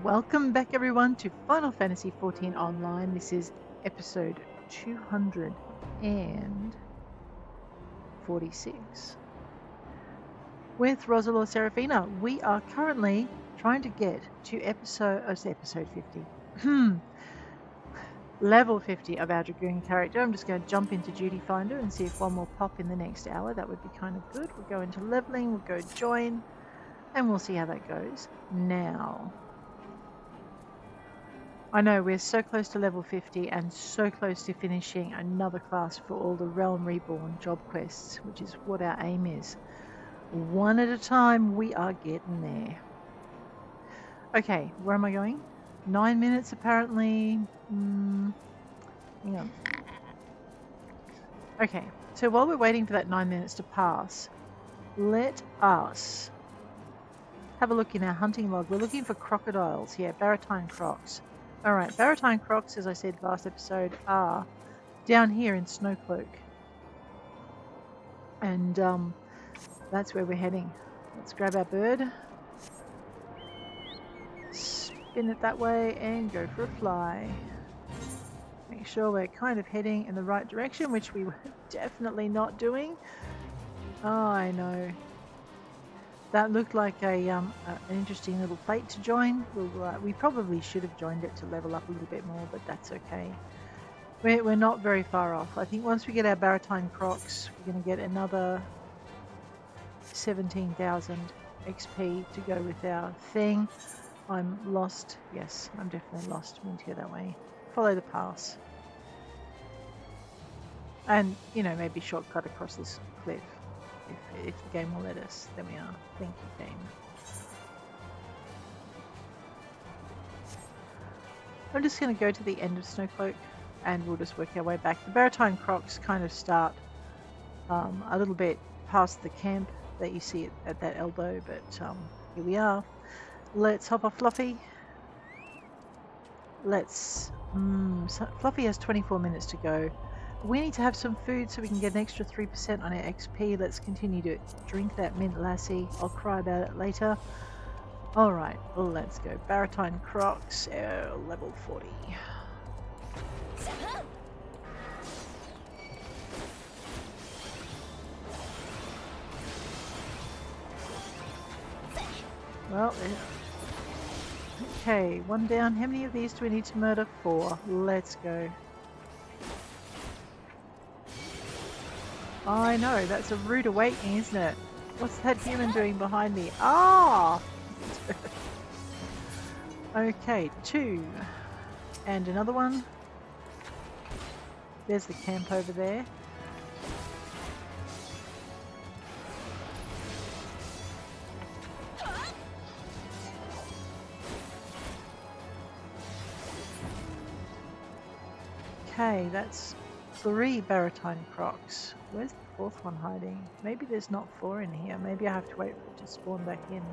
Welcome back everyone to Final Fantasy XIV Online. This is episode 246. With Roselore Serafina, we are currently trying to get to episode 50. Level 50 of our Dragoon character. I'm just going to jump into Duty Finder and see if one will pop in the next hour. That would be kind of good. We'll go into leveling, we'll go join, and we'll see how that goes. Now, I know we're so close to level 50 and so close to finishing another class for all the Realm Reborn job quests, which is what our aim is. One at a time, we are getting there. Okay, where am I going? 9 minutes apparently. Hang on. Okay, so while we're waiting for that 9 minutes to pass, let us have a look in our hunting log. We're looking for crocodiles here, Baritine Crocs. Alright, Baritine Crocs, as I said last episode, are down here in Snowcloak. And that's where we're heading. Let's grab our bird, spin it that way, and go for a fly. Make sure we're kind of heading in the right direction, which we were definitely not doing. Oh, I know. That looked like an interesting little plate to join. We probably should have joined it to level up a little bit more, but that's okay. We're not very far off. I think once we get our Baritine Crocs, we're going to get another 17,000 XP to go with our thing. I'm lost. Yes, I'm definitely lost. I meant to go that way. Follow the pass. And, you know, maybe shortcut across this cliff. If the game will let us. There we are. Thank you, game. I'm just going to go to the end of Snowcloak and we'll just work our way back. The Baritine Crocs kind of start a little bit past the camp that you see at that elbow, but here we are. Let's hop off Fluffy. Fluffy has 24 minutes to go. We need to have some food so we can get an extra 3% on our XP. Let's continue to drink that mint lassie. I'll cry about it later. Alright, let's go. Baritine Crocs, level 40. Well, okay, one down. How many of these do we need to murder? 4. Let's go. I know, that's a rude awakening, isn't it? What's that human doing behind me? Ah! Okay, 2. And another one. There's the camp over there. Okay, that's 3 Baritine Crocs. Where's the 4th one hiding? Maybe there's not 4 in here. Maybe I have to wait for it to spawn back in.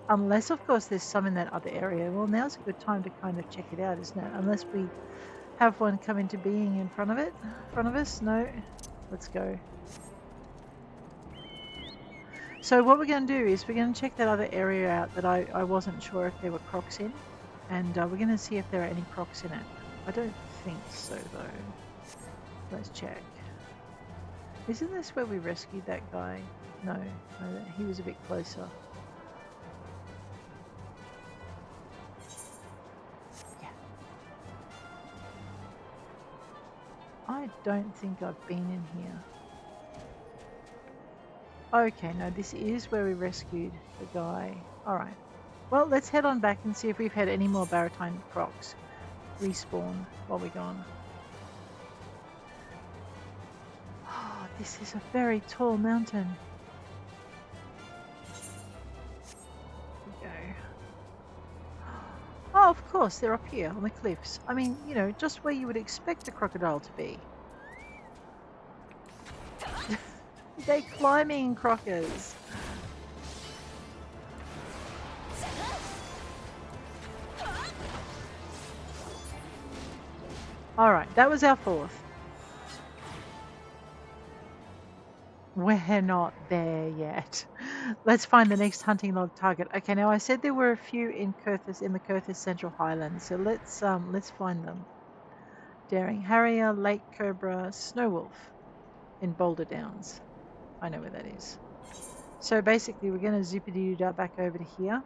Unless, of course, there's some in that other area. Well, now's a good time to kind of check it out, isn't it? Unless we have one come into being in front of it. In front of us? No. Let's go. So what we're going to do is we're going to check that other area out that I wasn't sure if there were Crocs in. And we're going to see if there are any Crocs in it. I don't think so, though. Let's check. Isn't this where we rescued that guy? No, he was a bit closer. Yeah. I don't think I've been in here. Okay, no, this is where we rescued the guy. Alright. Well, let's head on back and see if we've had any more Baritine Crocs respawn while we're gone. Oh, this is a very tall mountain. Here we go. Oh, of course, they're up here on the cliffs. I mean, you know, just where you would expect a crocodile to be. They're climbing crockers. Alright, that was our 4th. We're not there yet. Let's find the next hunting log target. Okay, now I said there were a few in Coerthas, in the Coerthas Central Highlands, so let's find them. Daring Harrier, Lake Cobra, Snow Wolf in Boulder Downs. I know where that is. So basically, we're going to zippity-doo back over to here,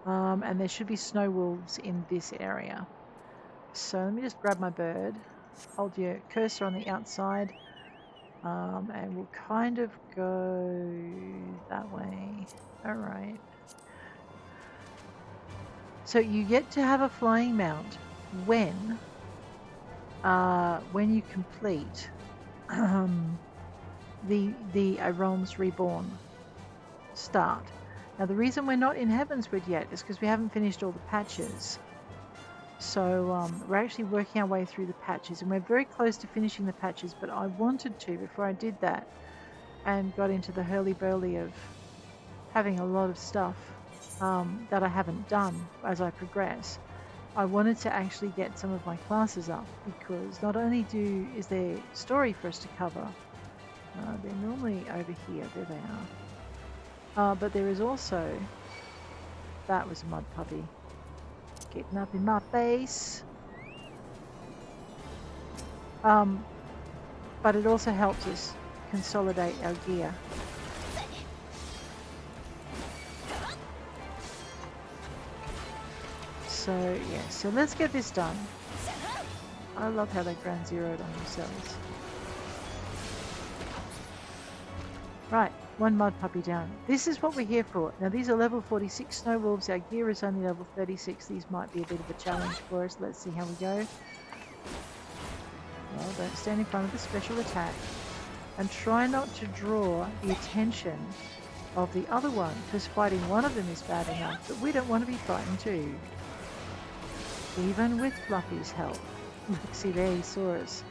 and there should be snow wolves in this area. So let me just grab my bird, hold your cursor on the outside, and we'll kind of go that way. All right. So you get to have a flying mount when you complete the Realms Reborn start. Now the reason we're not in Heavensward yet is because we haven't finished all the patches. So we're actually working our way through the patches, and we're very close to finishing the patches, but I wanted to, before I did that and got into the hurly-burly of having a lot of stuff that I haven't done as I progress, I wanted to actually get some of my classes up, because not only is there story for us to cover, they're normally over here, there they are, but there is also, that was a mud puppy, getting up in my face, but it also helps us consolidate our gear. So yeah, so let's get this done. I love how they ground zeroed on themselves. Right, one mud puppy down. This is what we're here for. Now these are level 46 snow wolves. Our gear is only level 36. These might be a bit of a challenge for us. Let's see how we go. Well, don't stand in front of the special attack. And try not to draw the attention of the other one, because fighting one of them is bad enough, but we don't want to be fighting two. Even with Fluffy's help. See, there he saw us.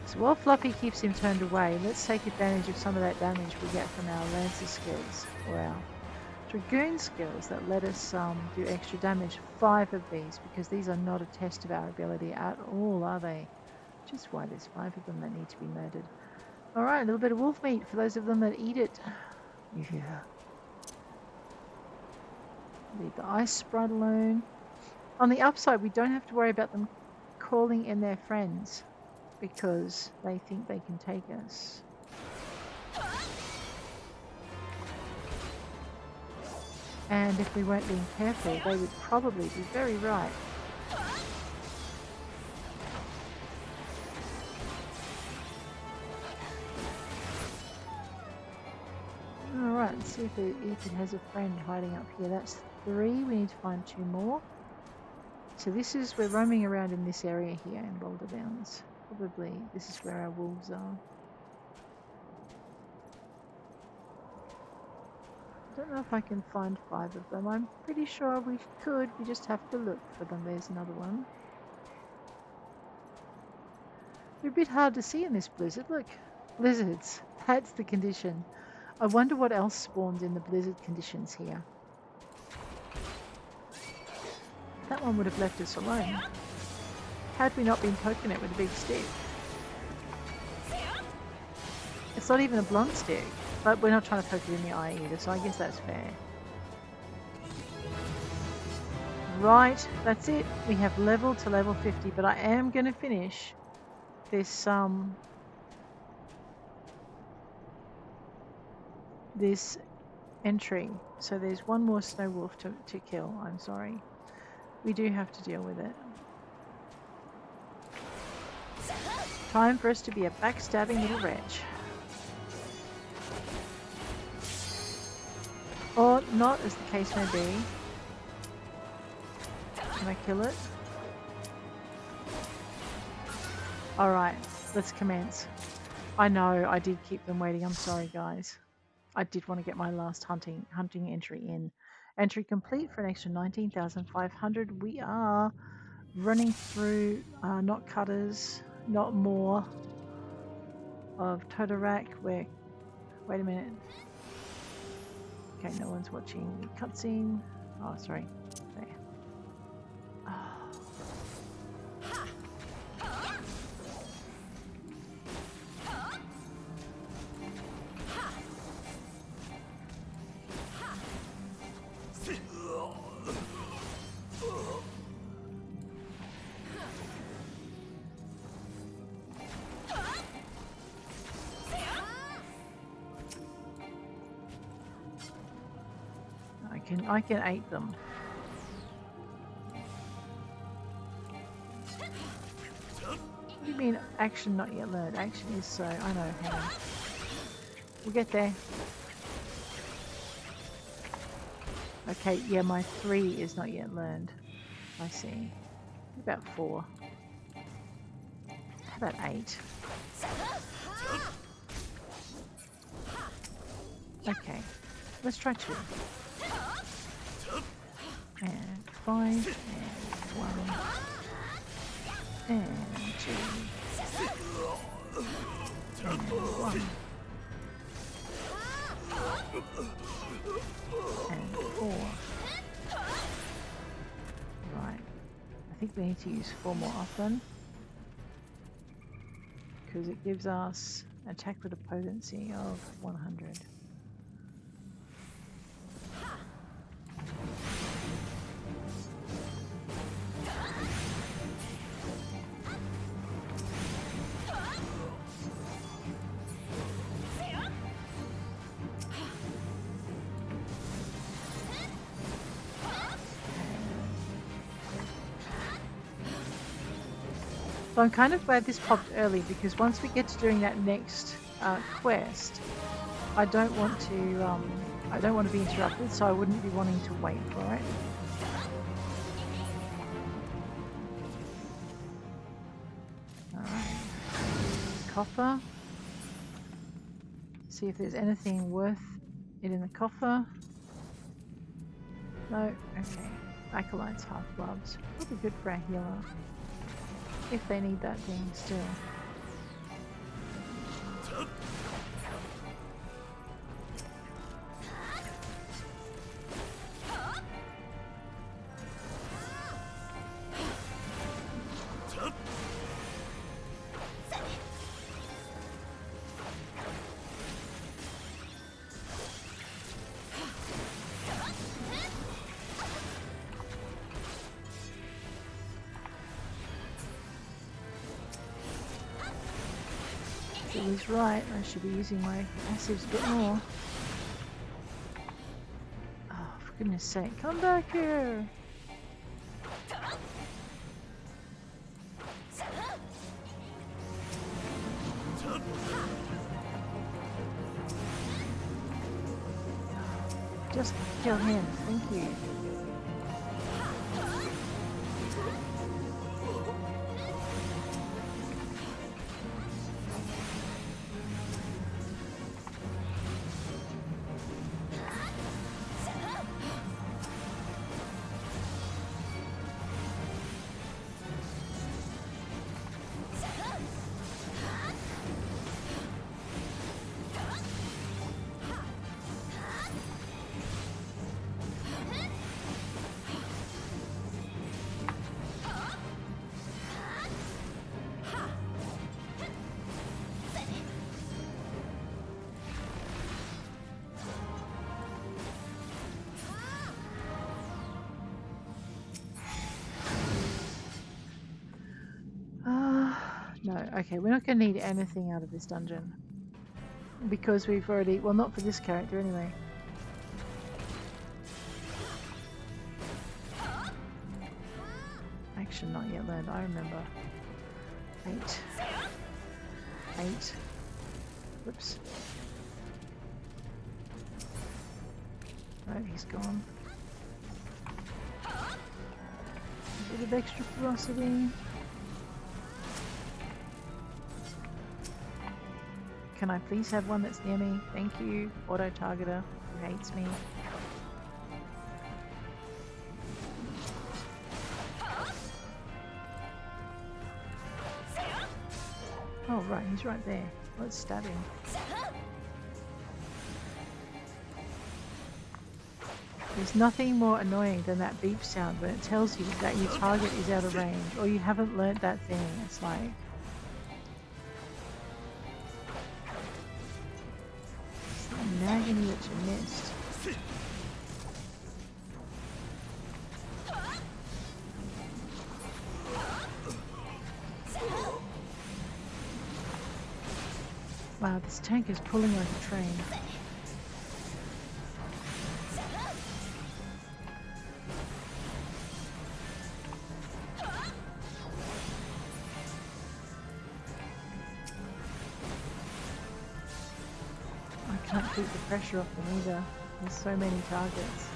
So while Fluffy keeps him turned away, let's take advantage of some of that damage we get from our Lancer skills, or our Dragoon skills that let us do extra damage. 5 of these, because these are not a test of our ability at all, are they? Which is why there's 5 of them that need to be murdered. Alright, a little bit of wolf meat for those of them that eat it. Yeah. Leave the ice sprite alone. On the upside, we don't have to worry about them calling in their friends, because they think they can take us. And if we weren't being careful, they would probably be very right. Alright, let's see if it has a friend hiding up here. That's 3. We need to find 2 more. So we're roaming around in this area here in Boulder Downs. Probably this is where our wolves are. I don't know if I can find 5 of them. I'm pretty sure we could. We just have to look for them. There's another one. They're a bit hard to see in this blizzard. Look, blizzards. That's the condition. I wonder what else spawns in the blizzard conditions here. That one would have left us alone, had we not been poking it with a big stick. It's not even a blunt stick, but we're not trying to poke it in the eye either, so I guess that's fair. Right, that's it. We have leveled to level 50, but I am going to finish this entry. So there's one more snow wolf to kill. I'm sorry. We do have to deal with it. Time for us to be a backstabbing little wretch. Or not, as the case may be. Can I kill it? Alright, let's commence. I know, I did keep them waiting. I'm sorry, guys. I did want to get my last hunting entry in. Entry complete for an extra 19,500. We are running through not cutters, not more of Totorak. Wait a minute. Okay, no one's watching the cutscene. Oh, sorry. There. Oh. I can 8 them. What do you mean action not yet learned? Action is so. I know. Hang on. We'll get there. Okay, yeah, my 3 is not yet learned. I see. About 4. How about 8? Okay, let's try 2. And 5, and 1, and 2, and 1, and 4. Right, I think we need to use 4 more often because it gives us attack with a potency of 100. So I'm kind of glad this popped early because once we get to doing that next quest, I don't want to be interrupted, so I wouldn't be wanting to wait for it. Alright. Coffer. See if there's anything worth it in the coffer. No? Okay. Acolyte's half gloves. Probably good for our healer. If they need that thing still. He's right, I should be using my passives a bit more. Oh, for goodness sake, come back here! Just kill him, thank you. No, okay, we're not going to need anything out of this dungeon. Because we've already... Well, not for this character anyway. Action not yet learned, I remember. 8. 8. Whoops. Right, he's gone. A bit of extra ferocity. Can I please have one that's near me? Thank you. Auto-targeter who hates me. Oh right, he's right there. Let's stab him. There's nothing more annoying than that beep sound when it tells you that your target is out of range or you haven't learnt that thing. It's like... nagging you that you missed. Wow, this tank is pulling like a train. can't keep the pressure off them either. There's so many targets.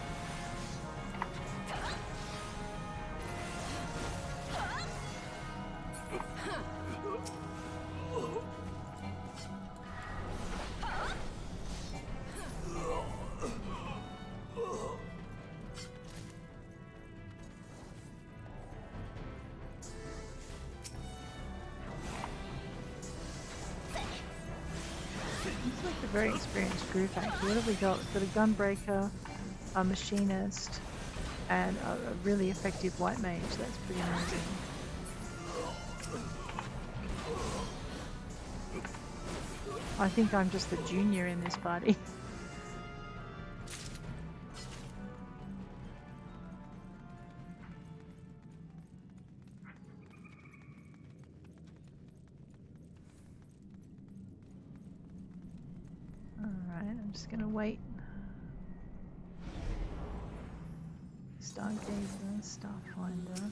Very experienced group actually. What have we got? We've got a gunbreaker, a machinist, and a really effective white mage. That's pretty amazing. I think I'm just the junior in this party. I'm just going to wait. Stargazer, Starfinder.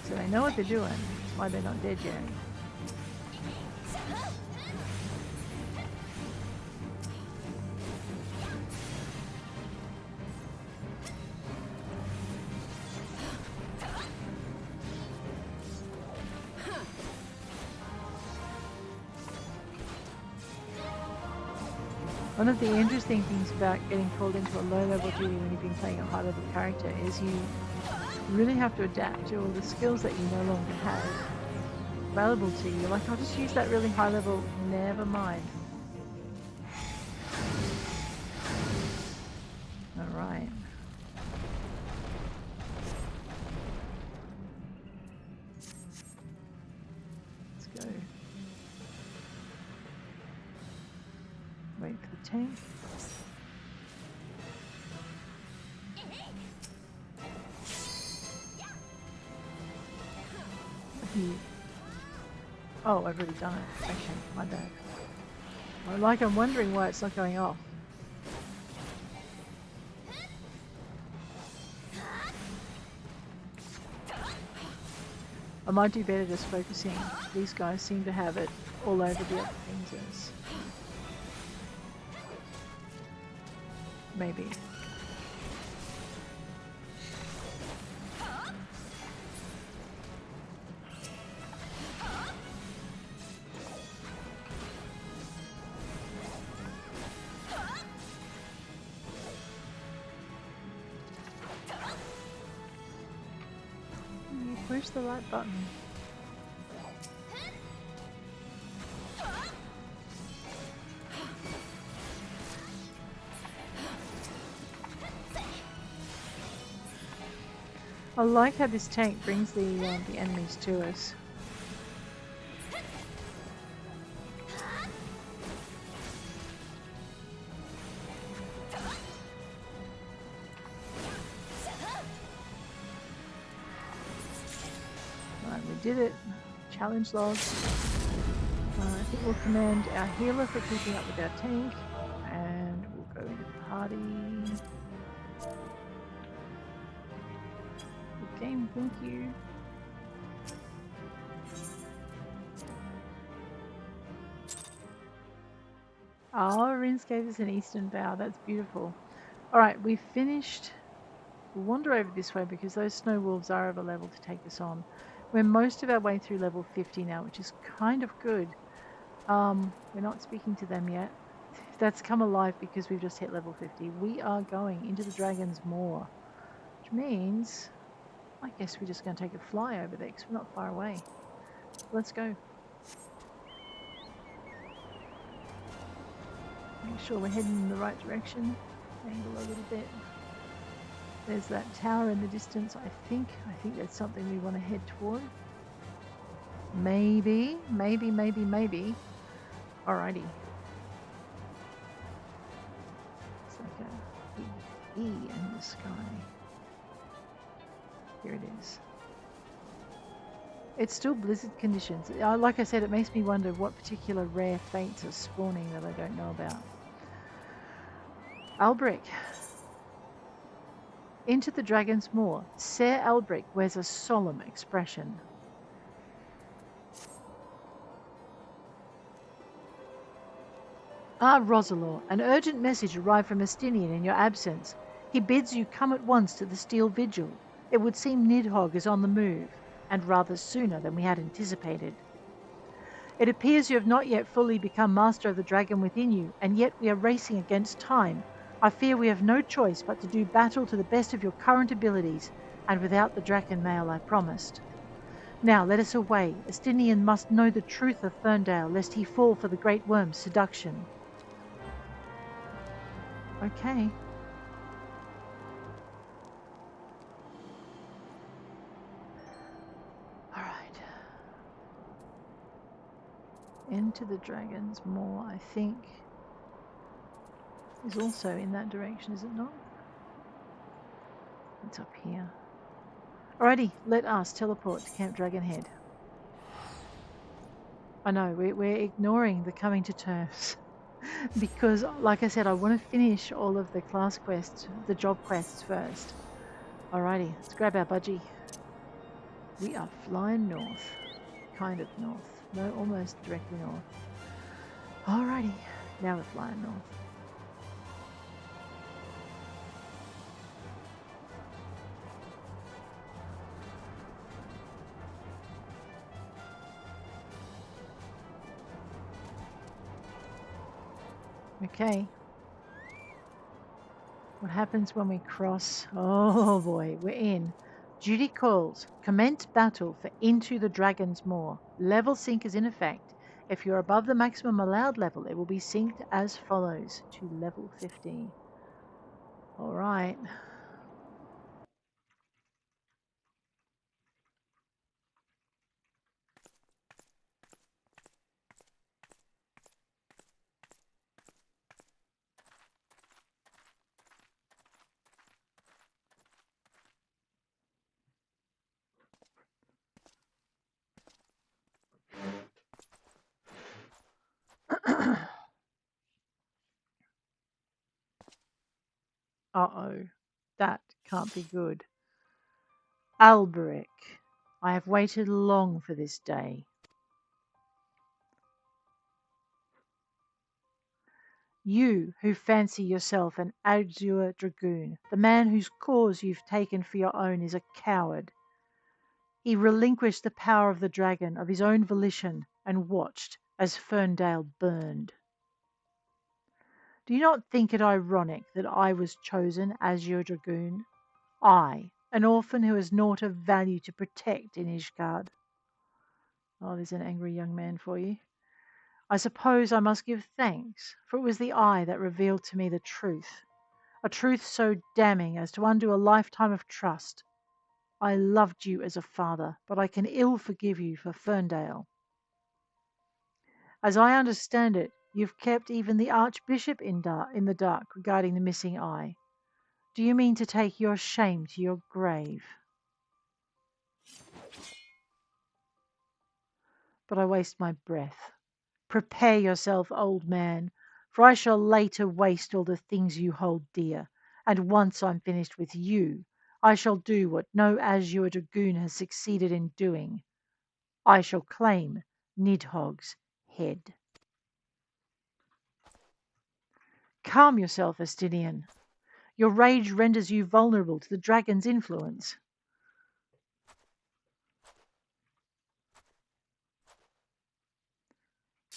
So they know what they're doing. That's why they're not dead yet. One of the interesting things about getting called into a low-level duty when you've been playing a high-level character is you really have to adapt to all the skills that you no longer have available to you. Like, I'll just use that really high level, never mind. Alright. Let's go. Wait for the tank. Oh, I've already done it. Okay, my bad. I'm wondering why it's not going off. I might do better just focusing. These guys seem to have it all over the other things. Maybe. Where's the right button? I like how this tank brings the enemies to us. Right, we did it. Challenge log. I think we'll commend our healer for keeping up with our tank, and we'll go into the party. Game, thank you. Oh, Rins gave us an Eastern Bow. That's beautiful. Alright, we've finished. We'll wander over this way because those snow wolves are of a level to take us on. We're most of our way through level 50 now, which is kind of good. We're not speaking to them yet. That's come alive because we've just hit level 50. We are going into the Dragon's Maw, which means I guess we're just going to take a fly over there because we're not far away. Let's go. Make sure we're heading in the right direction. Angle a little bit. There's that tower in the distance. I think that's something we want to head toward. Maybe. Alrighty. It's like a big E in the sky. Here it is. It's still blizzard conditions. Like I said, it makes me wonder what particular rare fates are spawning that I don't know about. Albric. Into the Dragon's Maw. Ser Albric wears a solemn expression. Ah, Roselore, an urgent message arrived from Estinien in your absence. He bids you come at once to the Steel Vigil. It would seem Nidhogg is on the move, and rather sooner than we had anticipated. It appears you have not yet fully become master of the dragon within you, and yet we are racing against time. I fear we have no choice but to do battle to the best of your current abilities, and without the dragon mail I promised. Now let us away. Estinien must know the truth of Ferndale, lest he fall for the Great Worm's seduction. Okay. All right. Into the Dragon's Maw, I think, is also in that direction, is it not? It's up here. Alrighty, let us teleport to Camp Dragonhead. I know, we're ignoring the coming to terms. Because, like I said, I want to finish all of the class quests, the job quests first. Alrighty, let's grab our budgie. We are flying north. Kind of north. No, almost directly north. Alrighty, now we're flying north. Okay. What happens when we cross? Oh boy, we're in. Duty calls. Commence battle for Into the Dragon's Maw. Level sync is in effect. If you're above the maximum allowed level, it will be synced as follows to level 50. All right. Uh-oh. That can't be good. Alberic, I have waited long for this day. You who fancy yourself an Azure Dragoon, the man whose cause you've taken for your own is a coward. He relinquished the power of the dragon of his own volition and watched as Ferndale burned. Do you not think it ironic that I was chosen as your dragoon? I, an orphan who has naught of value to protect in Ishgard. Oh, there's an angry young man for you. I suppose I must give thanks, for it was the eye that revealed to me the truth, a truth so damning as to undo a lifetime of trust. I loved you as a father, but I can ill forgive you for Ferndale. As I understand it, you've kept even the Archbishop in the dark regarding the missing eye. Do you mean to take your shame to your grave? But I waste my breath. Prepare yourself, old man, for I shall later waste all the things you hold dear, and once I'm finished with you, I shall do what no Azure Dragoon has succeeded in doing. I shall claim Nidhogg's head. Calm yourself, Estinien. Your rage renders you vulnerable to the dragon's influence.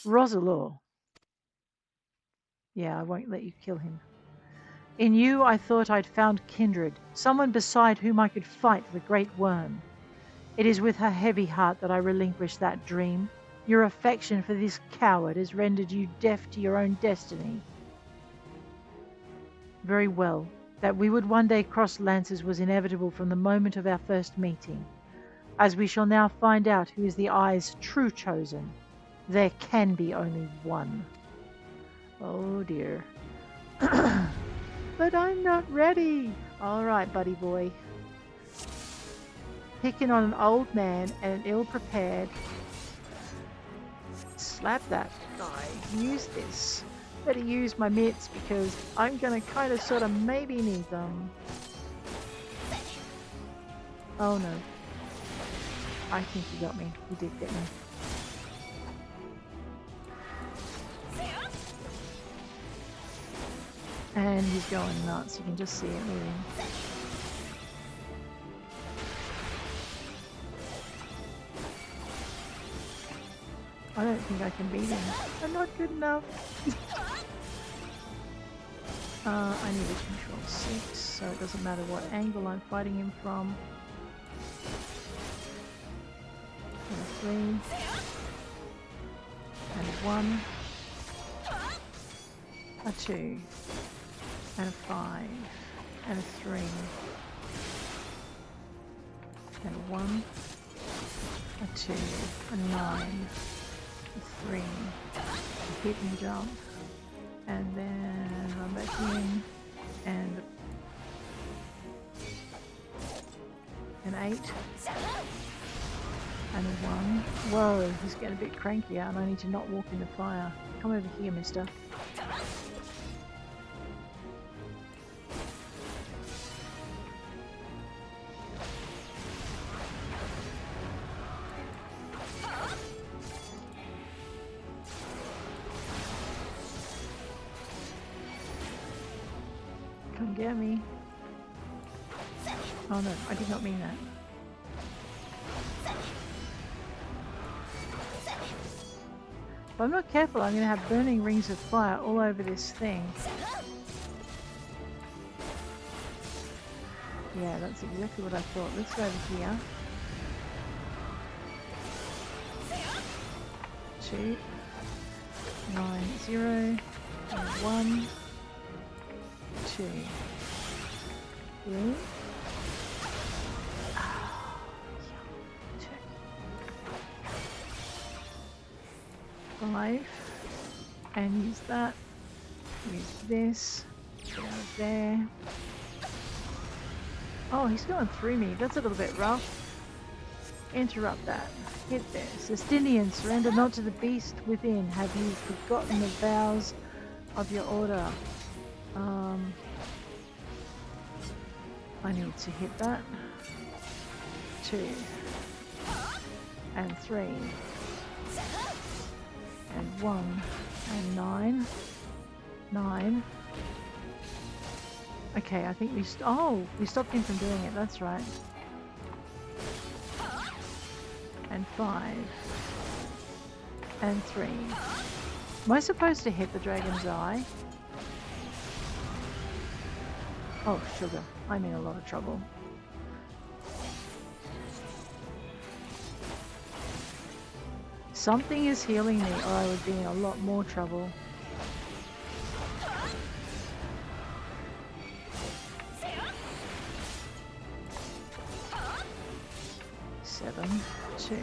Roselore. Yeah, I won't let you kill him. In you I thought I'd found kindred, someone beside whom I could fight the great worm. It is with a heavy heart that I relinquish that dream. Your affection for this coward has rendered you deaf to your own destiny. Very well. That we would one day cross lances was inevitable from the moment of our first meeting. As we shall now find out who is the Eye's true chosen, there can be only one. Oh dear. But I'm not ready. All right, buddy boy. Picking on an old man and an ill-prepared. Slap that guy. Use this. Better use my mitts because I'm gonna kind of sort of maybe need them. Oh no. I think he got me. He did get me. And he's going nuts. You can just see it moving. I don't think I can beat him. I'm not good enough. I need a control 6, so it doesn't matter what angle I'm fighting him from. And a 3. And a 1. A 2. And a 5. And a 3. And a 1. A 2. A 9. A 3. A hit and jump. And then run back in. And an 8. And a 1. Whoa, he's getting a bit crankier and I need to not walk in the fire. Come over here, mister. Come get me. Oh no, I did not mean that. If I'm not careful, I'm going to have burning rings of fire all over this thing. Yeah, that's exactly what I thought. Let's go over here. 2, 9, 0, and 1, 2, 3. 5, and use that. Use this. Get out of there. Oh, he's going through me. That's a little bit rough. Interrupt that. Hit this. Estinien, surrender not to the beast within. Have you forgotten the vows of your order? I need to hit that. 2 and 3 and 1 and 9. 9. Okay, I think we we stopped him from doing it. That's right. And 5 and 3. Am I supposed to hit the dragon's eye? Oh, sugar. I'm in a lot of trouble. Something is healing me or I would be in a lot more trouble. Seven, 2,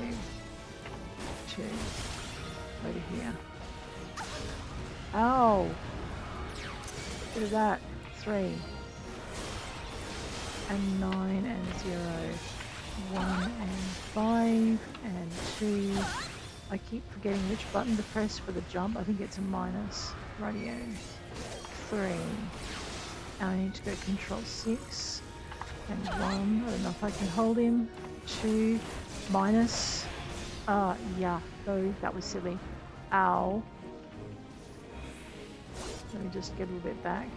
2. Over here. Ow! Look at that. 3. And 9 and 0. 1 and 5 and 2. I keep forgetting which button to press for the jump. I think it's a minus. Radio. 3. And I need to go control 6. And 1. I don't know if I can hold him. 2. Minus. Yeah. No, that was silly. Ow. Let me just get a little bit back.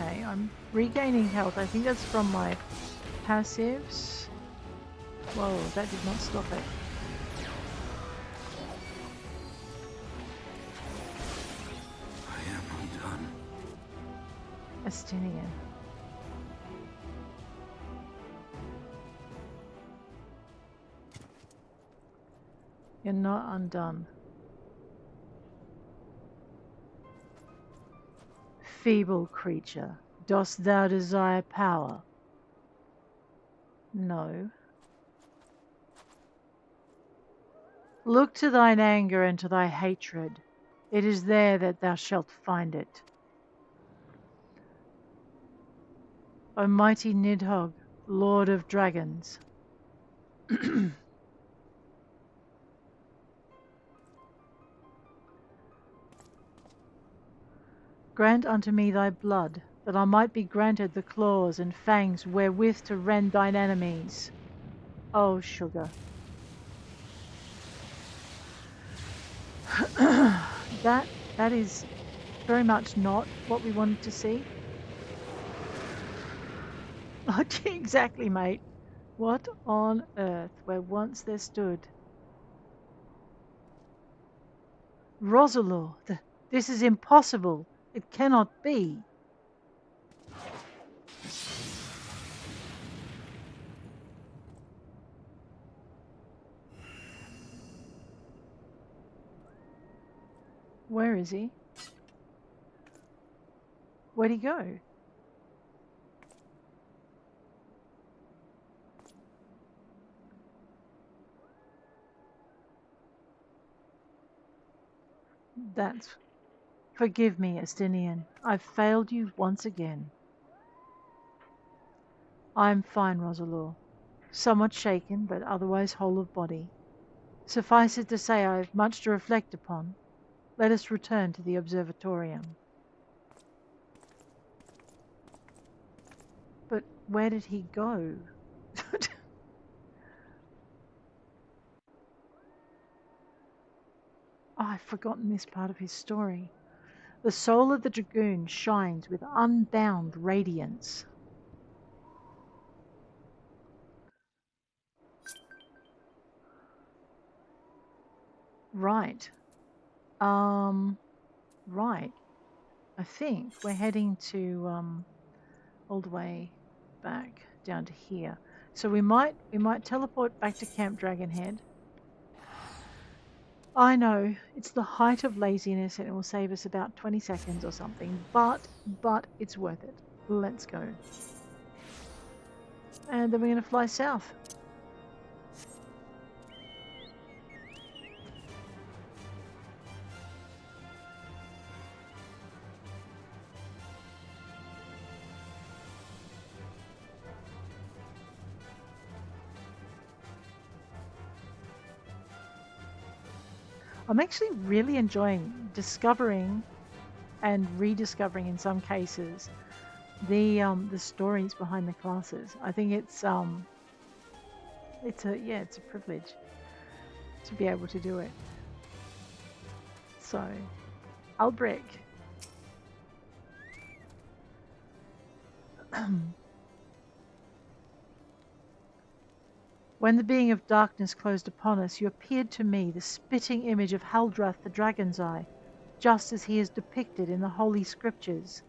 Okay, I'm regaining health. I think that's from my passives. Whoa, that did not stop it. I am undone. Estinien. You're not undone. Feeble creature, dost thou desire power? No. Look to thine anger and to thy hatred. It is there that thou shalt find it. O mighty Nidhogg, Lord of Dragons. Grant unto me thy blood, that I might be granted the claws and fangs wherewith to rend thine enemies. Oh, sugar. That is very much not what we wanted to see. Exactly, mate. What on earth, where once there stood Roselore? This is impossible. It cannot be. Where is he? Where'd he go? That's... Forgive me, Estinien. I've failed you once again. I'm fine, Roselore. Somewhat shaken, but otherwise whole of body. Suffice it to say, I have much to reflect upon. Let us return to the observatorium. But where did he go? Oh, I've forgotten this part of his story. The soul of the Dragoon shines with unbound radiance. Right. Right. I think we're heading to all the way back down to here. So we might teleport back to Camp Dragonhead. I know it's the height of laziness and it will save us about 20 seconds or something, but it's worth it. Let's go. And then we're going to fly south. I'm actually really enjoying discovering and rediscovering, in some cases, the stories behind the classes. I think it's a privilege to be able to do it. So, Albrecht. When the being of darkness closed upon us, you appeared to me the spitting image of Haldrath the Dragon's Eye, just as he is depicted in the Holy Scriptures.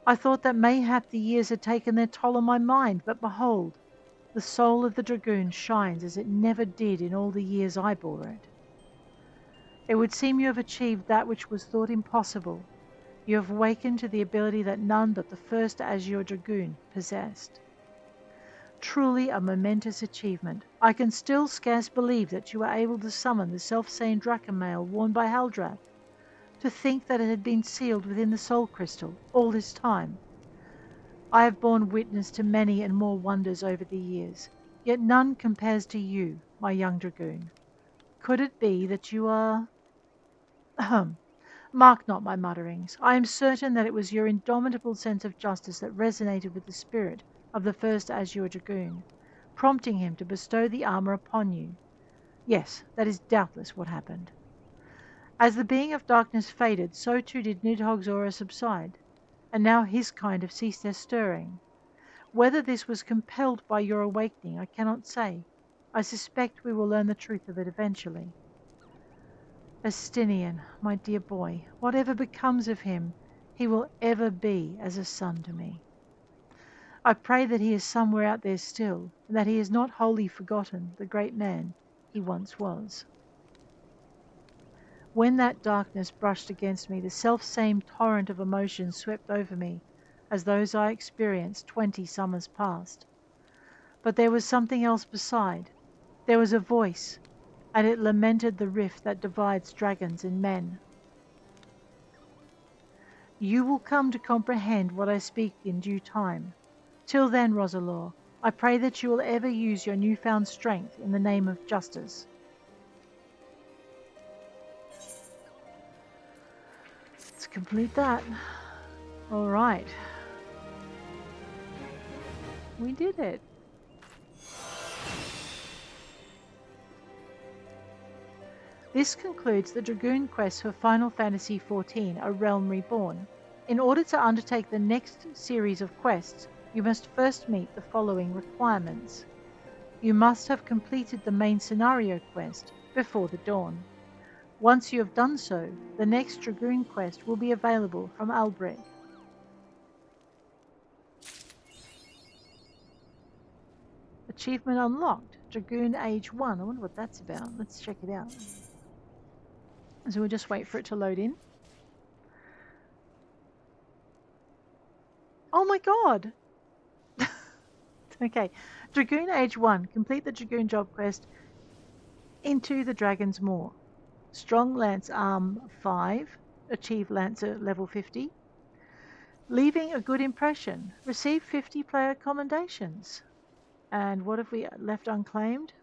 I thought that mayhap the years had taken their toll on my mind, but behold, the soul of the Dragoon shines as it never did in all the years I bore it. It would seem you have achieved that which was thought impossible. You have awakened to the ability that none but the first Azure Dragoon possessed. Truly a momentous achievement. I can still scarce believe that you were able to summon the self-same Drachenmail worn by Haldrath. To think that it had been sealed within the soul crystal all this time. I have borne witness to many and more wonders over the years, yet none compares to you, my young Dragoon. Could it be that you are... Mark not my mutterings. I am certain that it was your indomitable sense of justice that resonated with the spirit of the first Azure Dragoon, prompting him to bestow the armor upon you. Yes, that is doubtless what happened. As the being of darkness faded, so too did Nidhogg's aura subside, and now his kind have ceased their stirring. Whether this was compelled by your awakening, I cannot say. I suspect we will learn the truth of it eventually. Estinien, my dear boy, whatever becomes of him, he will ever be as a son to me. I pray that he is somewhere out there still, and that he has not wholly forgotten the great man he once was. When that darkness brushed against me, the self-same torrent of emotions swept over me, as those I experienced 20 summers past. But there was something else beside. There was a voice, and it lamented the rift that divides dragons and men. You will come to comprehend what I speak in due time. Till then, Roselore, I pray that you will ever use your newfound strength in the name of justice. Let's complete that. All right. We did it. This concludes the Dragoon quest for Final Fantasy XIV, A Realm Reborn. In order to undertake the next series of quests, you must first meet the following requirements. You must have completed the main scenario quest before the dawn. Once you have done so, the next Dragoon quest will be available from Albrecht. Achievement unlocked, Dragoon Age 1. I wonder what that's about. Let's check it out. So we'll just wait for it to load in. Oh my god! Okay, Dragoon Age 1. Complete the Dragoon job quest Into the Dragon's Maw. Strong Lance Arm 5. Achieve Lancer level 50. Leaving a good impression. Receive 50 player commendations. And what have we left unclaimed?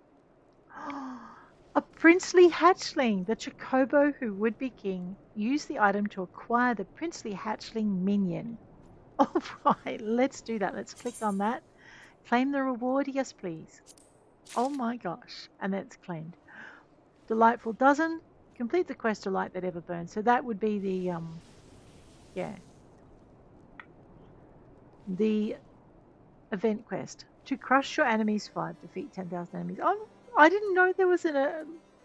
A princely hatchling, the chocobo who would be king. Use the item to acquire the princely hatchling minion. All right, let's do that. Let's click on that. Claim the reward. Yes, please. Oh my gosh. And it's claimed. Delightful dozen. Complete the quest delight that ever burns. So that would be the, the event quest. To crush your enemies 5, defeat 10,000 enemies. Oh, I didn't know there was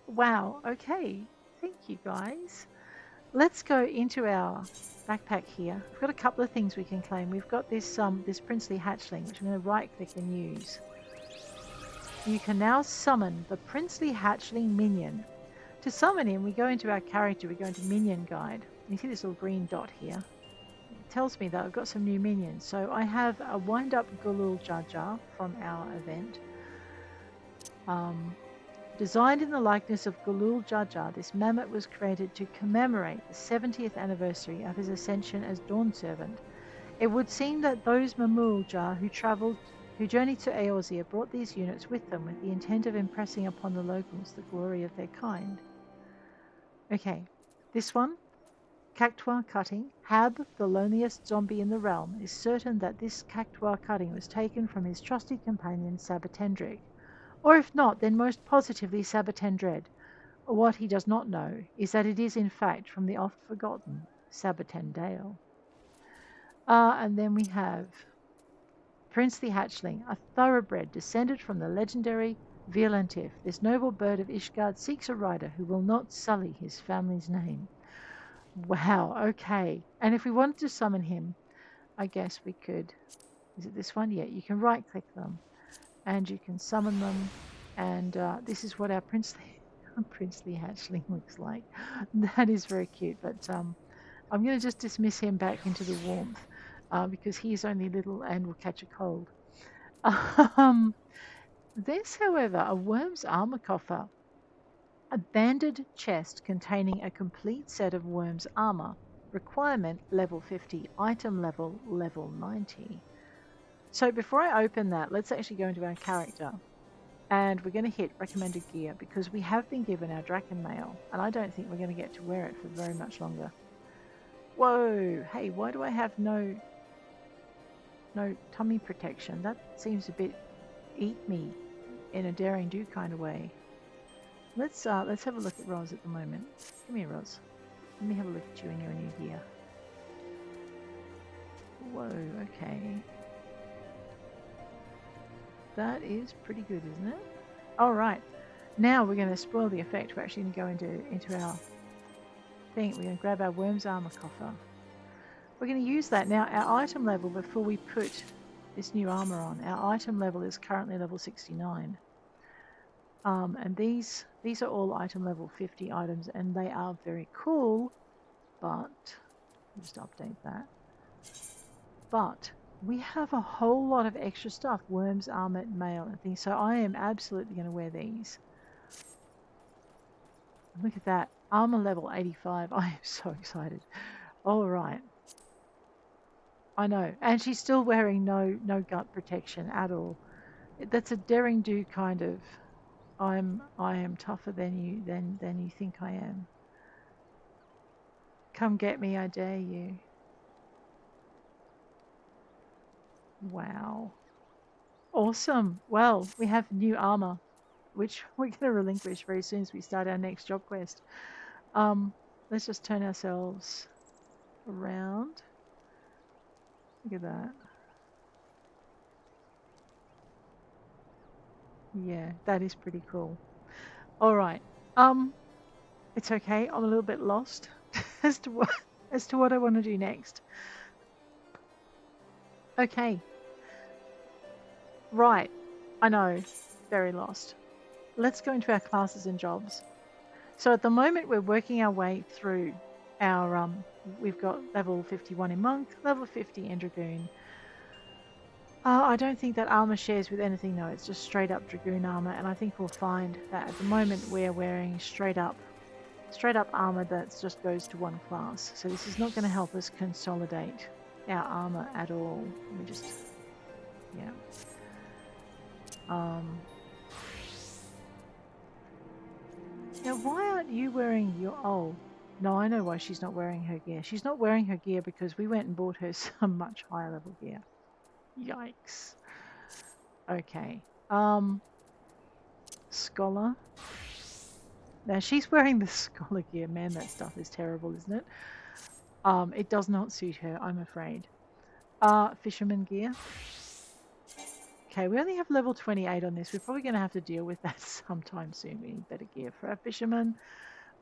wow, okay. Thank you, guys. Let's go into our backpack here. We've got a couple of things we can claim. We've got this this princely hatchling, which I'm going to right-click and use. You can now summon the princely hatchling minion. To summon him, we go into our character, we go into minion guide. You see this little green dot here? Tells me that I've got some new minions. So I have a wind-up Gulul Jar Jar from our event. Designed in the likeness of Gulul Jar Jar, this mammoth was created to commemorate the 70th anniversary of his ascension as Dawn Servant. It would seem that those Mamul Jar who journeyed to Eorzea brought these units with them with the intent of impressing upon the locals the glory of their kind. Okay, this one. Cactuar cutting. Hab, the loneliest zombie in the realm, is certain that this Cactuar cutting was taken from his trusty companion Sabatendric. Or if not, then most positively Sabatendred. What he does not know is that it is in fact from the oft-forgotten Sabatendale. And then we have Princely Hatchling, a thoroughbred descended from the legendary Violentif. This noble bird of Ishgard seeks a rider who will not sully his family's name. Wow, okay. And if we wanted to summon him, I guess we could. Is it this one? Yeah, you can right-click them. And you can summon them. And this is what our princely hatchling looks like. That is very cute. But I'm going to just dismiss him back into the warmth because he is only little and will catch a cold. There's, however, a worm's armor coffer. A banded chest containing a complete set of worm's armor. Requirement level 50. Item level 90. So before I open that, let's actually go into our character. And we're going to hit recommended gear because we have been given our Draken mail. And I don't think we're going to get to wear it for very much longer. Whoa! Hey, why do I have no tummy protection? That seems a bit eat me in a daring do kind of way. Let's have a look at Ros at the moment. Come here, Ros. Let me have a look at you in your new gear. Whoa, okay. That is pretty good, isn't it? Alright. Now we're going to spoil the effect. We're actually going to go into our thing. We're going to grab our Worm's Armor coffer. We're going to use that. Now, our item level, before we put this new armor on, our item level is currently level 69. And these are all item level 50 items, and they are very cool, but just update that. But we have a whole lot of extra stuff, worms, armor, mail, and things. So I am absolutely going to wear these. Look at that, armor level 85. I am so excited. All right. I know, and she's still wearing no gut protection at all. That's a daring do kind of. I am tougher than you think I am. Come get me, I dare you. Wow. Awesome. Well, we have new armor, which we're going to relinquish very soon as we start our next job quest. Let's just turn ourselves around. Look at that. Yeah, that is pretty cool. All right. It's okay. I'm a little bit lost as to what I want to do next. Okay. Right. I know. Very lost. Let's go into our classes and jobs. So at the moment we're working our way through our we've got level 51 in Monk, level 50 in Dragoon. I don't think that armor shares with anything, no, it's just straight up Dragoon armor, and I think we'll find that at the moment we're wearing straight up armor that just goes to one class. So this is not going to help us consolidate our armor at all. Let me just, yeah. Now, why aren't you wearing your... Oh, no, I know why she's not wearing her gear. She's not wearing her gear because we went and bought her some much higher level gear. Yikes. Okay. Scholar. Now, she's wearing the scholar gear. Man, that stuff is terrible, isn't it? It does not suit her, I'm afraid. Fisherman gear. Okay, we only have level 28 on this. We're probably going to have to deal with that sometime soon. We need better gear for our fisherman.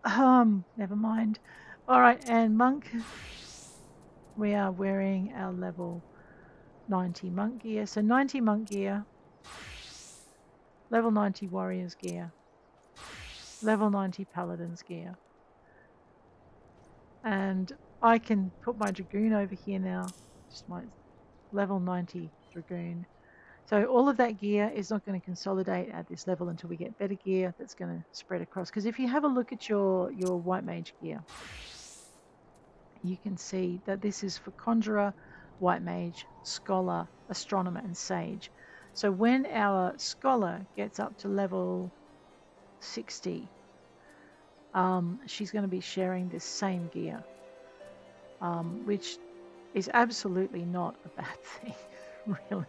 Never mind. All right, and monk. We are wearing our level 90 monk gear. So 90 monk gear, level 90 warriors gear, level 90 paladins gear. And I can put my dragoon over here now. Just my level 90 dragoon. So all of that gear is not going to consolidate at this level until we get better gear that's going to spread across. Because if you have a look at your white mage gear, you can see that this is for conjurer, white mage, scholar, astronomer, and sage. So when our scholar gets up to level 60, she's going to be sharing this same gear, which is absolutely not a bad thing, really.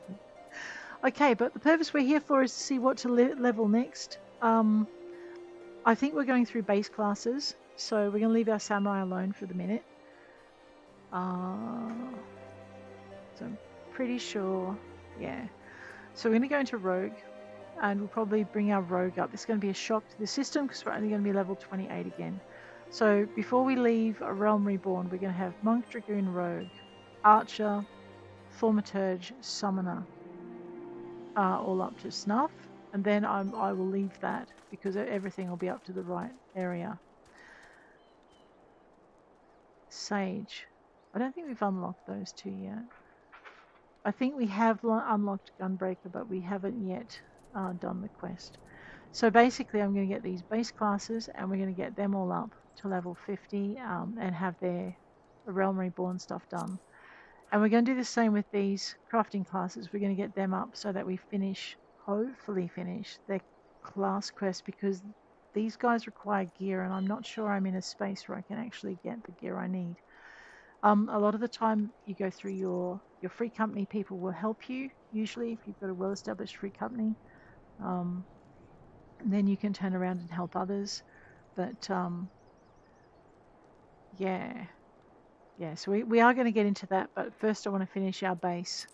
Okay, but the purpose we're here for is to see what to level next. I think we're going through base classes, so we're going to leave our samurai alone for the minute. So I'm pretty sure, yeah. So we're going to go into rogue, and we'll probably bring our rogue up. It's going to be a shock to the system because we're only going to be level 28 again. So before we leave a Realm Reborn, we're going to have monk, dragoon, rogue, archer, thaumaturge, summoner, all up to snuff, and then I will leave that because everything will be up to the right area. Sage. I don't think we've unlocked those two yet. I think we have unlocked Gunbreaker, but we haven't yet done the quest. So basically I'm going to get these base classes and we're going to get them all up to level 50 and have their Realm Reborn stuff done. And we're going to do the same with these crafting classes. We're going to get them up so that we hopefully finish their class quest, because these guys require gear and I'm not sure I'm in a space where I can actually get the gear I need. A lot of the time you go through your free company, people will help you, usually if you've got a well-established free company. Then you can turn around and help others. But yeah, so we are going to get into that, but first I want to finish our base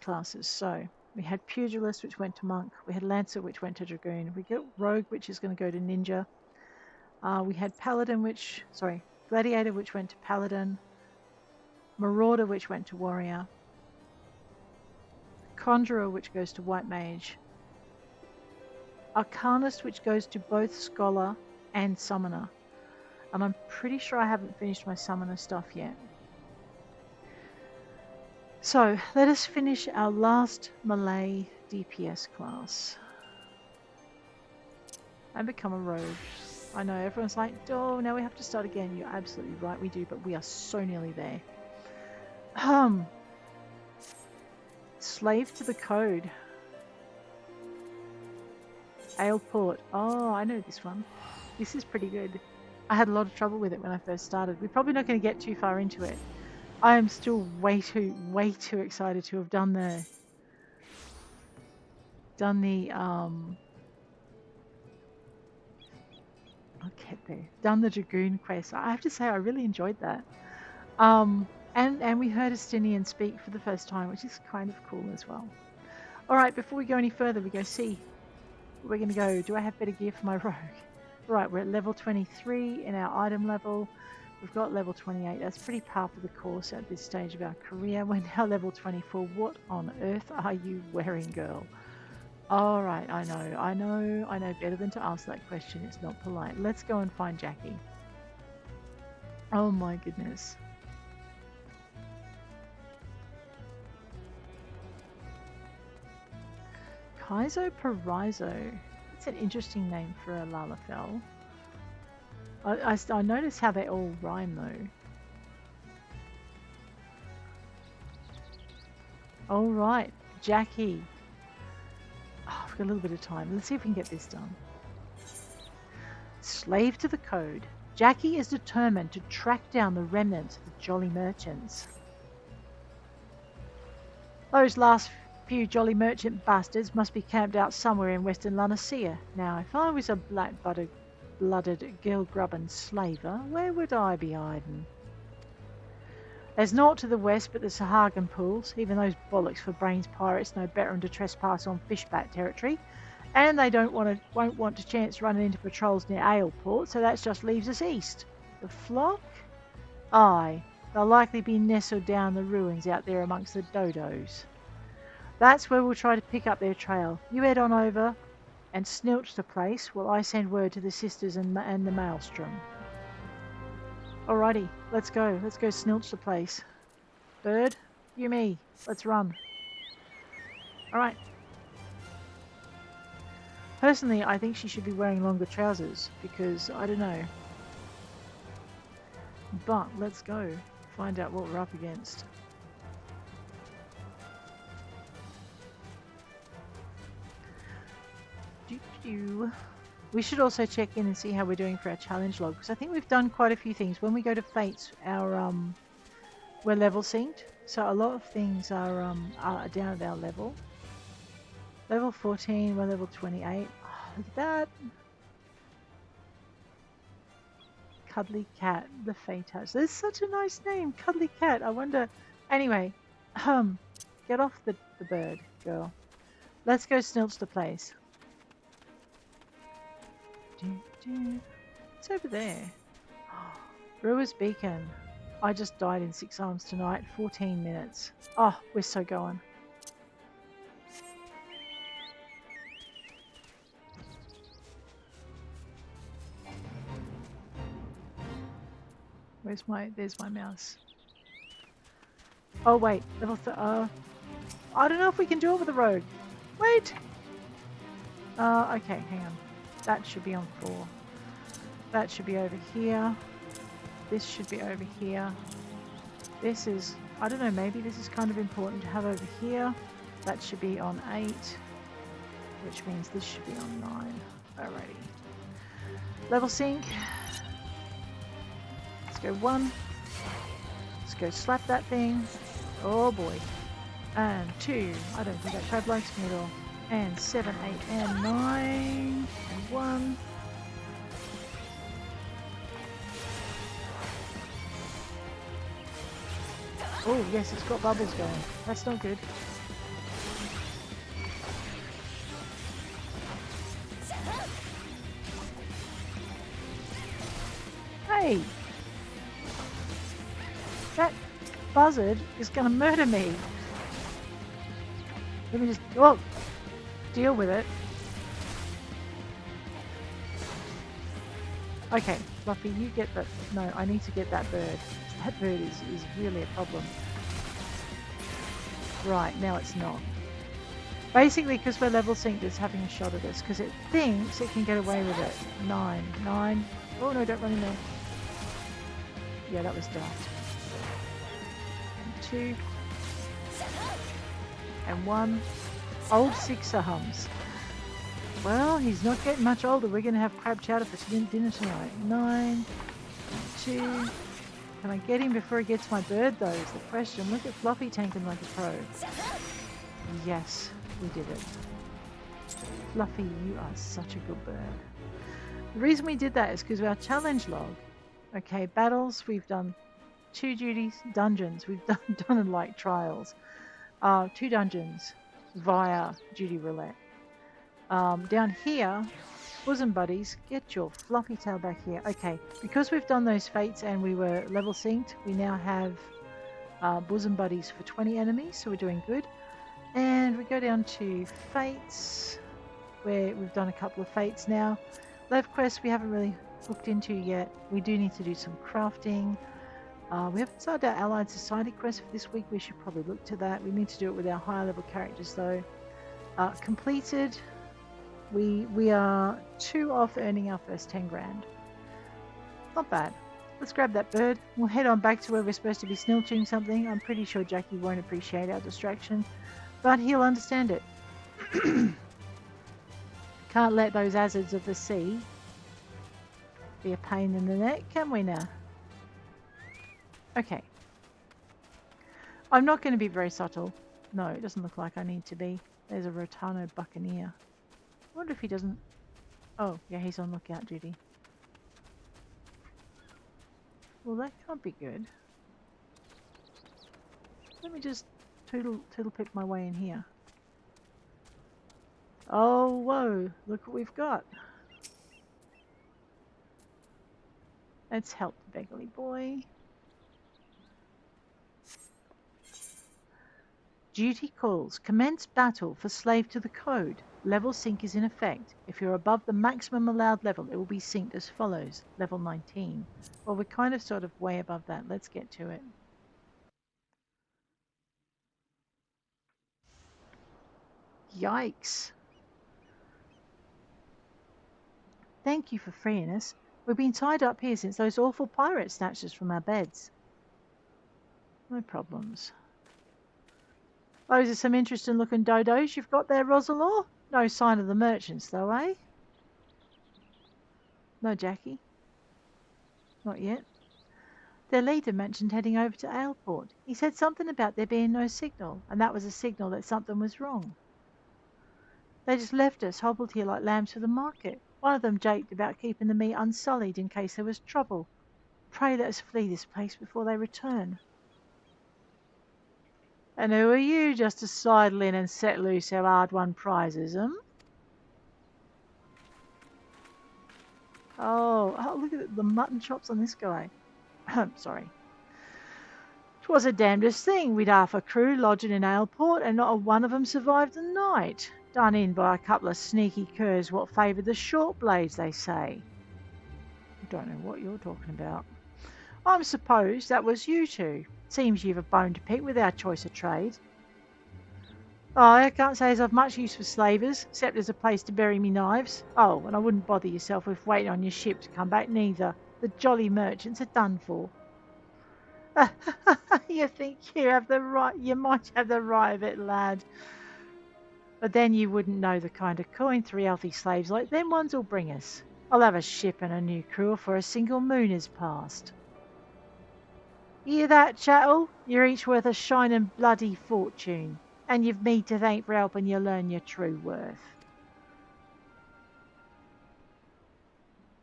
classes. So we had Pugilist, which went to Monk. We had Lancer, which went to Dragoon. We got Rogue, which is going to go to Ninja. We had Gladiator, which went to Paladin. Marauder, which went to Warrior. Conjurer, which goes to White Mage. Arcanist, which goes to both Scholar and Summoner. And I'm pretty sure I haven't finished my Summoner stuff yet. So let us finish our last melee DPS class and become a rogue. I know everyone's like, oh, now we have to start again. You're absolutely right, we do, but we are so nearly there. Slave to the Code. Aleport. Oh, I know this one. This is pretty good. I had a lot of trouble with it when I first started. We're probably not going to get too far into it. I am still way too excited to have done the I'll get there. Done the Dragoon quest. I have to say I really enjoyed that. And we heard Estinien speak for the first time, which is kind of cool as well. Alright, before we go any further, we go see. We're gonna go, do I have better gear for my rogue? Right, we're at level 23 in our item level. We've got level 28. That's pretty par for the course at this stage of our career. We're now level 24. What on earth are you wearing, girl? Alright, I know better than to ask that question. It's not polite. Let's go and find Jackie. Oh my goodness. Kaizo Parizo. That's an interesting name for a Lalafell. I notice how they all rhyme though. Alright, Jackie. Oh, we've got a little bit of time. Let's see if we can get this done. Slave to the code. Jackie is determined to track down the remnants of the Jolly Merchants. Those last few Jolly Merchant bastards must be camped out somewhere in Western Lanacea. Now, if I was a black-blooded gill-grubbing slaver, where would I be hiding? There's naught to the west but the Sahagan pools. Even those bollocks for brains pirates know better than to trespass on fishbat territory. And they won't want to chance running into patrols near Aleport, so that just leaves us east. The flock? Aye, they'll likely be nestled down the ruins out there amongst the dodos. That's where we'll try to pick up their trail. You head on over and snilch the place while I send word to the sisters and the Maelstrom. Alrighty, let's go. Let's go snilch the place. Bird, you me. Let's run. Alright. Personally, I think she should be wearing longer trousers because, I don't know. But, let's go. Find out what we're up against. We should also check in and see how we're doing for our challenge log, because I think we've done quite a few things. When we go to Fates, we're level synced, so a lot of things are down at our level. Level 14, we're level 28. Oh, look at that. Cuddly Cat, the Fatas. That's such a nice name, Cuddly Cat. I wonder. Anyway, get off the bird, girl. Let's go snilch the place. It's over there. Brewer's Beacon. I just died in 6 arms tonight. 14 minutes. Oh, we're so going. There's my mouse. Oh wait, level I don't know if we can do it with the rogue. Wait! Okay, hang on. That should be on 4. That should be over here. This should be over here. This is, I don't know, maybe this is kind of important to have over here. That should be on 8, which means this should be on 9. Alrighty. Level sync. Let's go 1. Let's go slap that thing. Oh boy. And 2. I don't think that crab likes me at all. And 7, 8, and 9. And 1. Oh, yes, it's got bubbles going. That's not good. Hey! That buzzard is going to murder me. Let me just... Oh! Deal with it. Okay, Fluffy, you get that. No, I need to get that bird. That bird is really a problem. Right, now it's not. Basically, because we're level synced, it's having a shot at us because it thinks it can get away with it. 9. 9. Oh no, don't run in there. Yeah, that was daft. And 2. And 1. Old 6er hums. Well, he's not getting much older. We're going to have crab chowder for dinner tonight. 9. 2. Can I get him before he gets my bird, though, is the question. Look at Fluffy tanking like a pro. Yes, we did it. Fluffy, you are such a good bird. The reason we did that is because of our challenge log. Okay, battles, we've done 2 duties. Dungeons, we've done like trials. 2 dungeons via duty roulette. Down here, bosom buddies, get your fluffy tail back here. Okay, because we've done those fates and we were level synced, we now have bosom buddies for 20 enemies, so we're doing good. And we go down to fates, where we've done a couple of fates now. Left quests we haven't really looked into yet. We do need to do some crafting. We haven't started our Allied Society quest for this week. We should probably look to that. We need to do it with our higher level characters though. Completed. We are 2 off earning our first 10 grand. Not bad. Let's grab that bird. We'll head on back to where we're supposed to be snilching something. I'm pretty sure Jackie won't appreciate our distraction, but he'll understand it. Can't let those hazards of the sea be a pain in the neck, can we now? Okay. I'm not going to be very subtle. No, it doesn't look like I need to be. There's a Rotano Buccaneer. I wonder if he doesn't... Oh, yeah, he's on lookout duty. Well, that can't be good. Let me just toodle pick my way in here. Oh, whoa, look what we've got. Let's help the beggarly boy. Duty calls. Commence battle for slave to the code. Level sync is in effect. If you're above the maximum allowed level, it will be synced as follows. Level 19. Well, we're kind of sort of way above that. Let's get to it. Yikes. Thank you for freeing us. We've been tied up here since those awful pirates snatched us from our beds. No problems. Those are some interesting looking dodos you've got there, Roselore. No sign of the merchants though, eh? No, Jackie. Not yet. Their leader mentioned heading over to Aleport. He said something about there being no signal, and that was a signal that something was wrong. They just left us, hobbled here like lambs for the market. One of them joked about keeping the meat unsullied in case there was trouble. Pray let us flee this place before they return. And who are you just to sidle in and set loose our hard-won prizes, Oh, look at the mutton chops on this guy. Sorry. 'Twas a damnedest thing. We'd half a crew lodging in Aleport, and not a one of 'em survived the night. Done in by a couple of sneaky curs what favoured the short blades, they say. I don't know what you're talking about. I suppose that was you two. Seems you've a bone to pick with our choice of trade. Oh, I can't say as I've much use for slavers, except as a place to bury me knives. Oh, and I wouldn't bother yourself with waiting on your ship to come back neither. The jolly merchants are done for. You think you have the right? You might have the right of it, lad. But then you wouldn't know the kind of coin 3 healthy slaves like them ones will bring us. I'll have a ship and a new crew for a single moon has passed. Hear that, chattel? You're each worth a shining bloody fortune. And you've me to thank for helping you learn your true worth.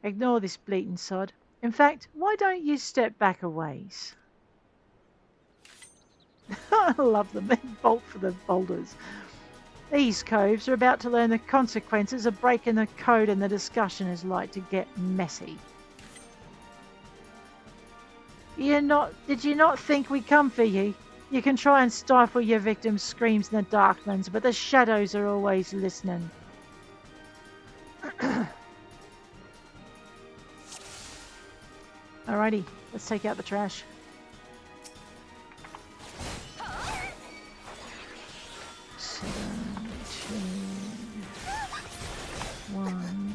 Ignore this bleating sod. In fact, why don't you step back a ways? I love them. They bolt for the boulders. These coves are about to learn the consequences of breaking the code, and the discussion is like to get messy. Did you not think we'd come for you? You can try and stifle your victim's screams in the darklands, but the shadows are always listening. Alrighty, let's take out the trash.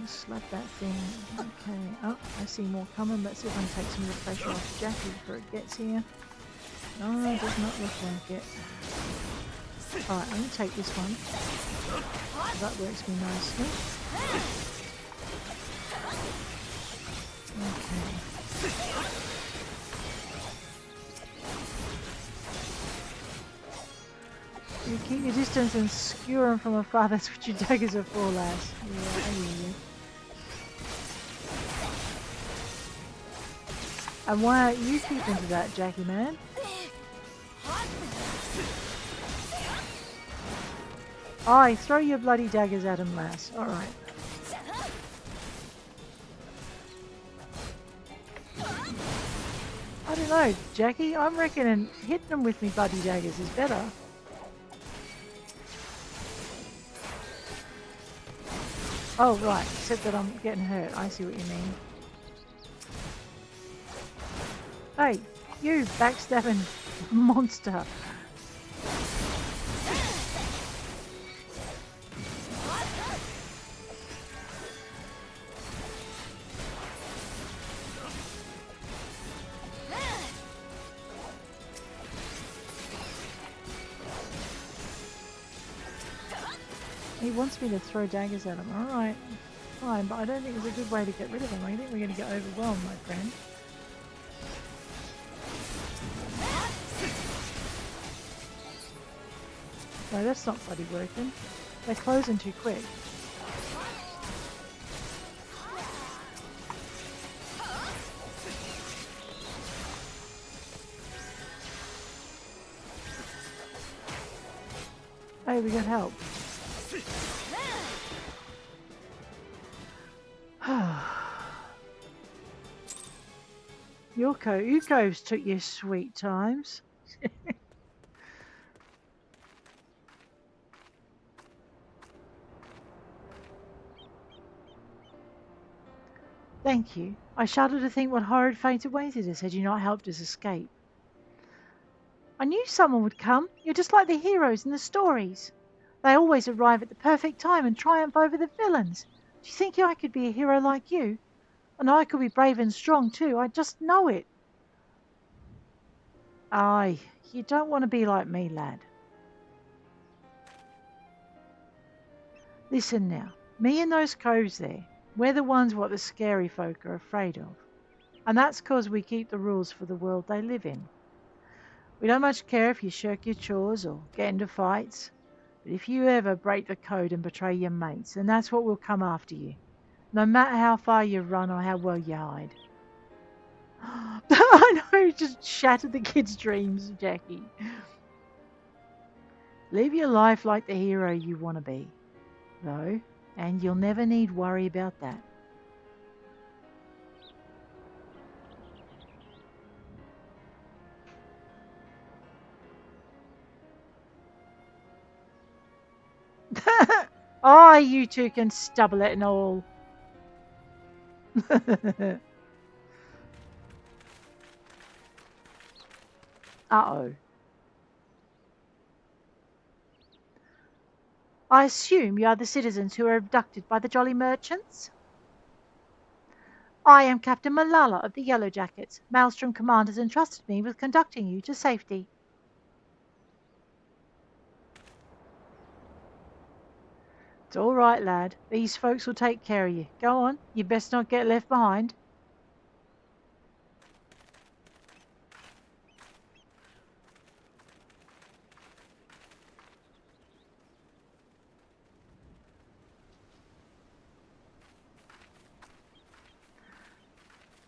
Slap that thing. Okay. Oh, I see more coming. Let's see if I can take some of the pressure off Jackie before it gets here. No, it does not look like it. Alright, I'm going to take this one. That works me nicely. Okay. Keep your distance and skewer them from afar. That's what your daggers are for, lass. Yeah, I hear you. And why aren't you keeping to that, Jackie man? Aye, throw your bloody daggers at him, lass. Alright. I don't know, Jackie. I'm reckoning hitting them with me bloody daggers is better. Oh, right. Except that I'm getting hurt. I see what you mean. Hey, you backstabbing monster. He wants me to throw daggers at him. Alright, fine, but I don't think it's a good way to get rid of him. I think we're going to get overwhelmed, my friend. No, that's not bloody working. They're closing too quick. Hey, we got help. Uko's took your sweet times. Thank you. I shudder to think what horrid fate awaited us had you not helped us escape. I knew someone would come. You're just like the heroes in the stories. They always arrive at the perfect time and triumph over the villains. Do you think I could be a hero like you? And I could be brave and strong too. I just know it. Aye, you don't want to be like me, lad. Listen now. Me and those coves there, we're the ones what the scary folk are afraid of. And that's 'cause we keep the rules for the world they live in. We don't much care if you shirk your chores or get into fights. But if you ever break the code and betray your mates, then that's what will come after you. No matter how far you run or how well you hide. I know, you just shattered the kid's dreams, Jackie. Live your life like the hero you want to be, though, and you'll never need worry about that. Oh, you two can stubble it and all. Uh-oh. I assume you are the citizens who were abducted by the Jolly Merchants? I am Captain Malala of the Yellow Jackets. Maelstrom Command has entrusted me with conducting you to safety. It's all right, lad. These folks will take care of you. Go on. You best not get left behind.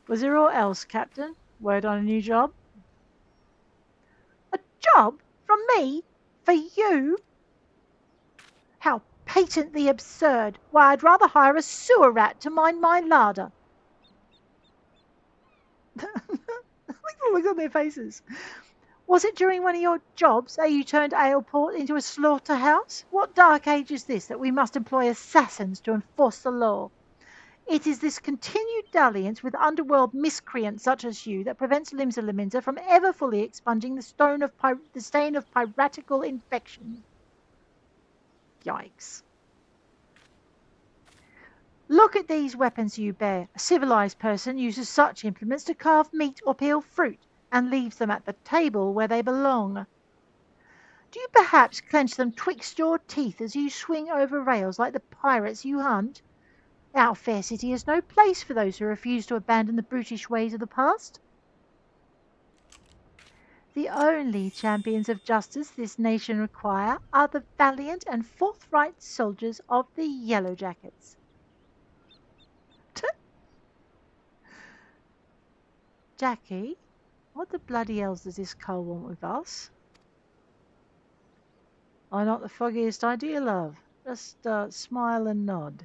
Was there aught else, Captain? Word on a new job? A job? From me? For you? How patently absurd. Why, I'd rather hire a sewer rat to mind my larder. Look on their faces. Was it during one of your jobs that you turned Aleport into a slaughterhouse? What dark age is this that we must employ assassins to enforce the law? It is this continued dalliance with underworld miscreants such as you that prevents Limsa from ever fully expunging the stain of piratical infection. Yikes. Look at these weapons you bear. A civilized person uses such implements to carve meat or peel fruit, and leaves them at the table where they belong. Do you perhaps clench them twixt your teeth as you swing over rails like the pirates you hunt? Our fair city is no place for those who refuse to abandon the brutish ways of the past. The only champions of justice this nation require are the valiant and forthright soldiers of the Yellow Jackets. Jackie, what the bloody hell does this Cole want with us? I'm not the foggiest idea, love. Just smile and nod.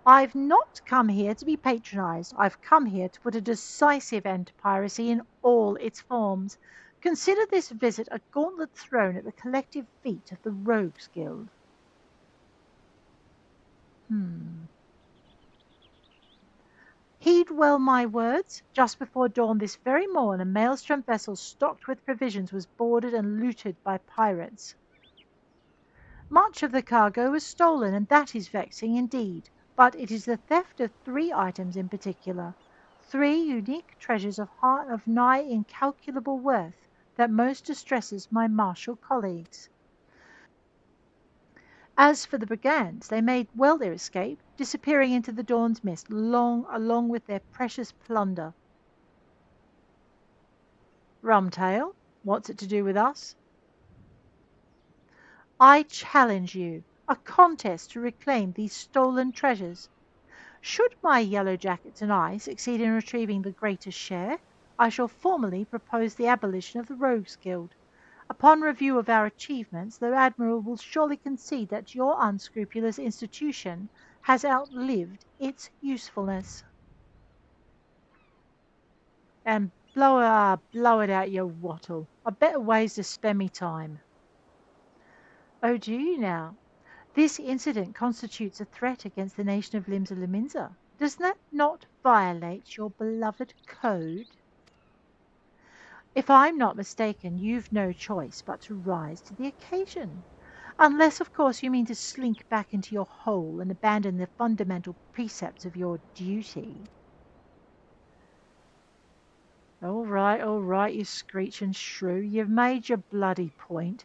I've not come here to be patronised. I've come here to put a decisive end to piracy in all its forms. Consider this visit a gauntlet thrown at the collective feet of the Rogues Guild. Heed well my words. Just before dawn this very morn, a maelstrom vessel stocked with provisions was boarded and looted by pirates. Much of the cargo was stolen, and that is vexing indeed. But it is the theft of 3 items in particular, 3 unique treasures of nigh incalculable worth, that most distresses my martial colleagues. As for the brigands, they made well their escape, disappearing into the dawn's mist along with their precious plunder. Rumtail, what's it to do with us? I challenge you, a contest to reclaim these stolen treasures. Should my Yellow Jackets and I succeed in retrieving the greatest share, I shall formally propose the abolition of the Rogues Guild. Upon review of our achievements, the Admiral will surely concede that your unscrupulous institution has outlived its usefulness. And blow it out, you wattle. I've better ways to spend me time. Oh, do you now? This incident constitutes a threat against the nation of Limsa Lominsa. Does that not violate your beloved code? If I'm not mistaken, you've no choice but to rise to the occasion. Unless, of course, you mean to slink back into your hole and abandon the fundamental precepts of your duty. All right, you screeching shrew. You've made your bloody point.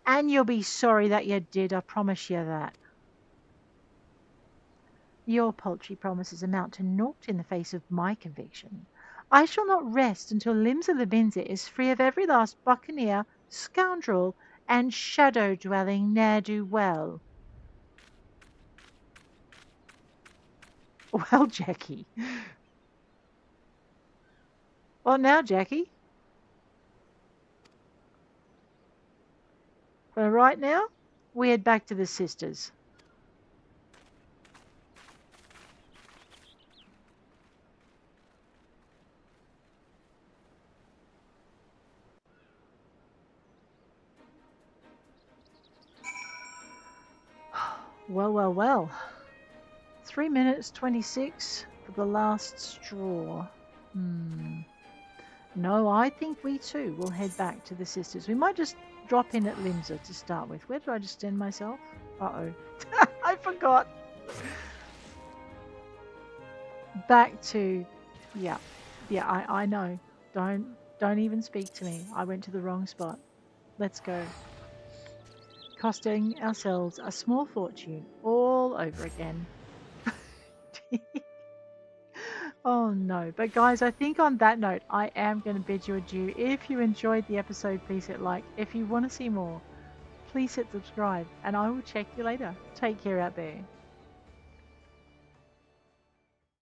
And you'll be sorry that you did, I promise you that. Your paltry promises amount to naught in the face of my conviction. I shall not rest until Limsa Lominsa is free of every last buccaneer, scoundrel, and shadow-dwelling ne'er-do-well. Well, Jackie. What now, Jackie? For right now, we head back to the sisters. Well. 3 minutes 26 for the last straw. No, I think we too will head back to the sisters. We might just drop in at Limsa to start with. Where did I just end myself? Uh-oh. I forgot. Back to... Yeah, I know. Don't even speak to me. I went to the wrong spot. Let's go. Costing ourselves a small fortune all over again. Oh no. But guys, I think on that note, I am going to bid you adieu. If you enjoyed the episode, please hit like. If you want to see more, please hit subscribe. And I will check you later. Take care out there.